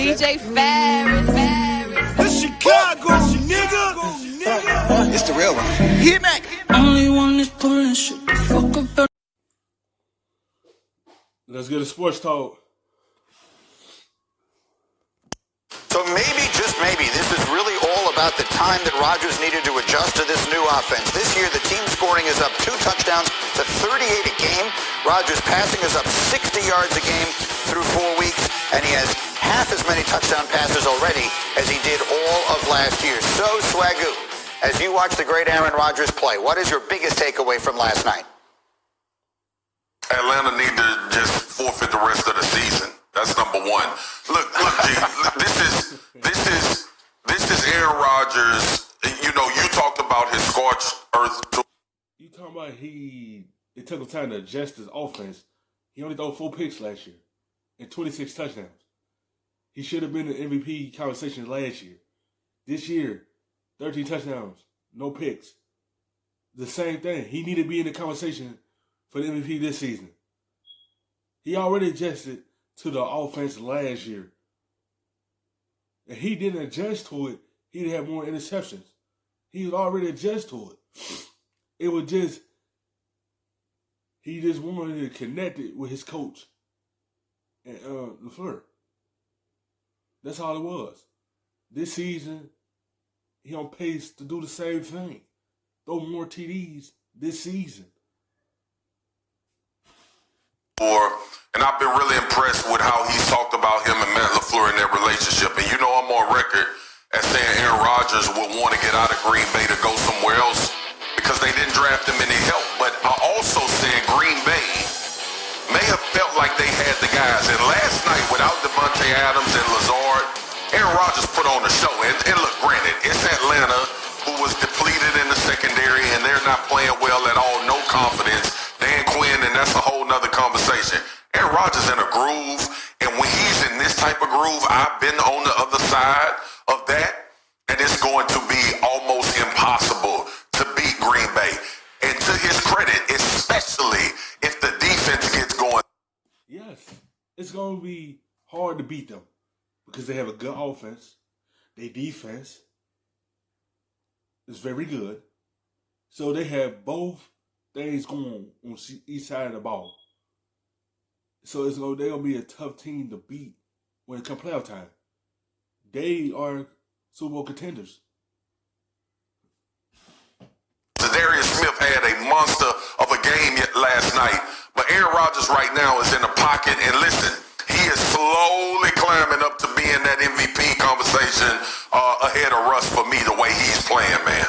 DJ Ferris. The Chicago, nigga. It's the real one. Hit me. Only one is pulling shit the fuck up. Let's get a sports talk. So maybe, just maybe, this is really all about the time that Rodgers needed to adjust to this new offense. This year, the team scoring is up 2 touchdowns to 38 a game. Rodgers passing is up 60 yards a game through 4 weeks, and he has half as many touchdown passes already as he did all of last year. So, Swagoo, as you watch the great Aaron Rodgers play, what is your biggest takeaway from last night? Atlanta need to just forfeit the rest of the season. That's number one. Look, G, this is Aaron Rodgers. You know, you talked about his scorched earth. You talking about it took him time to adjust his offense. He only threw 4 picks last year and 26 touchdowns. He should have been in the MVP conversation last year. This year, 13 touchdowns, no picks. The same thing. He needed to be in the conversation for the MVP this season. He already adjusted to the offense last year. And he didn't adjust to it, he'd have more interceptions. He was already adjusted to it. It was just, he just wanted to connect it with his coach and LaFleur. That's all it was. This season, he on pace to do the same thing. Throw more TDs this season. And I've been really impressed with how he's talked about him and Matt LaFleur in their relationship. And you know, I'm on record as saying Aaron Rodgers would want to get out of Green Bay to go somewhere else because they didn't draft him any help. But I also said Green Bay may have felt like they had the guys. And last night, without Devontae Adams and Lazard, Aaron Rodgers put on a show. And look, granted, it's Atlanta who was depleted in the secondary, and they're not playing well at all, no confidence. Dan Quinn, and that's a whole nother conversation. Aaron Rodgers in a groove, and when he's in this type of groove, I've been on the other side of that, and it's going to be almost impossible to beat Green Bay. And to his credit, especially if the defense gets going. Yes, it's going to be hard to beat them because they have a good offense. Their defense is very good. So they have both things going on each side of the ball. So they're going to be a tough team to beat when it comes playoff time. They are Super Bowl contenders. Darius Smith had a monster of a game last night, but Aaron Rodgers right now is in the pocket, and listen, he is slowly climbing up to being that MVP conversation ahead of Russ for me, the way he's playing, man.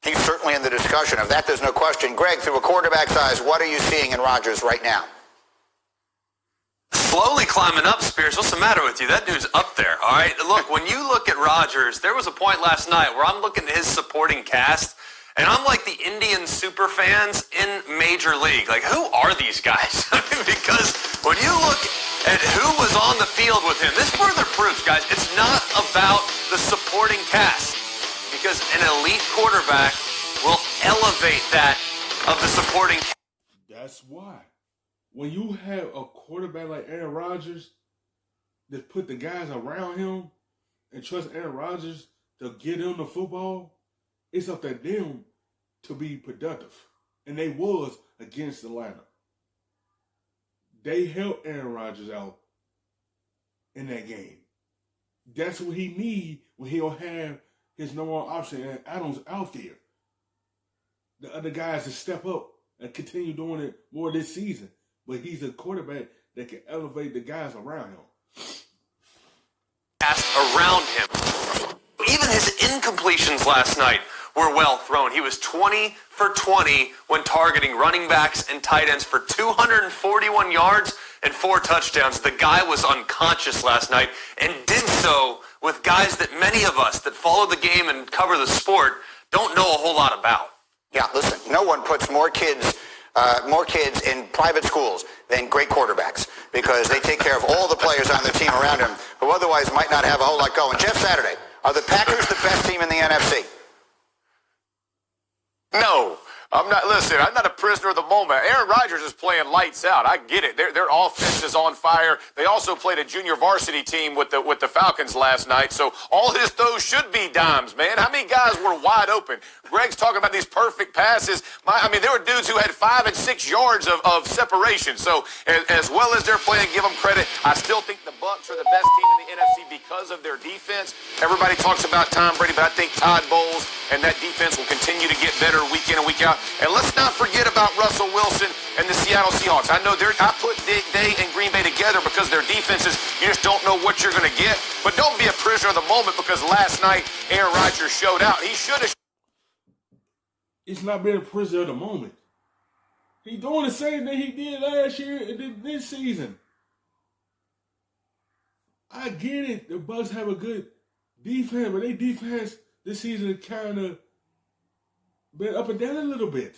He's certainly in the discussion. Of that, there's no question. Greg, through a quarterback's eyes, what are you seeing in Rodgers right now? Slowly climbing up, Spears. What's the matter with you? That dude's up there, all right? Look, when you look at Rodgers, there was a point last night where I'm looking at his supporting cast, and I'm like the Indian super fans in Major League. Like, who are these guys? Because when you look at who was on the field with him, this further proves, guys, it's not about the supporting cast. Because an elite quarterback will elevate that of the supporting cast. That's why. When you have a quarterback like Aaron Rodgers that put the guys around him and trust Aaron Rodgers to get them the football, it's up to them to be productive. And they was against Atlanta. They helped Aaron Rodgers out in that game. That's what he need when he don't have his number one option and Adams out there. The other guys to step up and continue doing it more this season. But he's a quarterback that can elevate the guys around him. Around him. Even his incompletions last night were well thrown. He was 20 for 20 when targeting running backs and tight ends for 241 yards and 4 touchdowns. The guy was unconscious last night and did so with guys that many of us that follow the game and cover the sport don't know a whole lot about. Yeah, listen, no one puts more kids in private schools than great quarterbacks because they take care of all the players on their team around him who otherwise might not have a whole lot going. Jeff Saturday, are the Packers the best team in the NFC? No, I'm not a prisoner of the moment. Aaron Rodgers is playing lights out. I get it. Their offense is on fire. They also played a junior varsity team with the Falcons last night. So all his throws should be dimes, man. How many guys were wide open? Greg's talking about these perfect passes. There were dudes who had 5 and 6 yards of separation. So as well as they're playing, give them credit. I still think the Bucs are the best team in the NFC because of their defense. Everybody talks about Tom Brady, but I think Todd Bowles and that defense will continue to get better week in and week out. And let's not forget about Russell Wilson and the Seattle Seahawks. I know I put Day and Green Bay together because their defenses, you just don't know what you're going to get. But don't be a prisoner of the moment because last night Aaron Rodgers showed out. He should have. It's not being a prisoner of the moment. He's doing the same thing he did last year and this season. I get it. The Bucs have a good defense, but their defense this season kind of been up and down a little bit.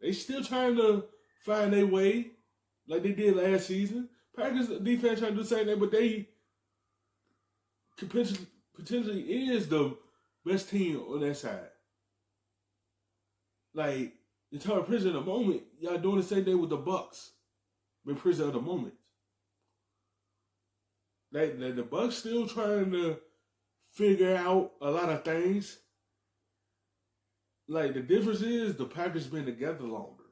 They still trying to find their way like they did last season. Packers defense trying to do the same thing, but they potentially is the best team on that side. Like, you're talking prisoner of the moment, y'all doing the same thing with the Bucs. Been prisoner of the moment. Like, the Bucs still trying to figure out a lot of things. Like, the difference is the Packers been together longer.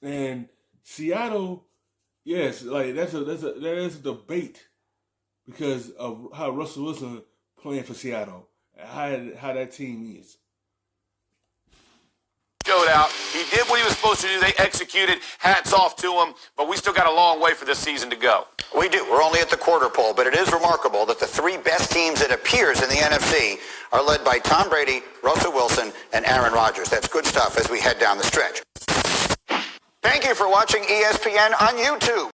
And Seattle, yes, like that's a debate because of how Russell Wilson playing for Seattle and how that team is. Showed out. He did what he was supposed to do. They executed. Hats off to him. But we still got a long way for this season to go. We do. We're only at the quarter pole, but it is remarkable that the 3 best teams, it appears, in the NFC are led by Tom Brady, Russell Wilson, and Aaron Rodgers. That's good stuff as we head down the stretch. Thank you for watching ESPN on YouTube.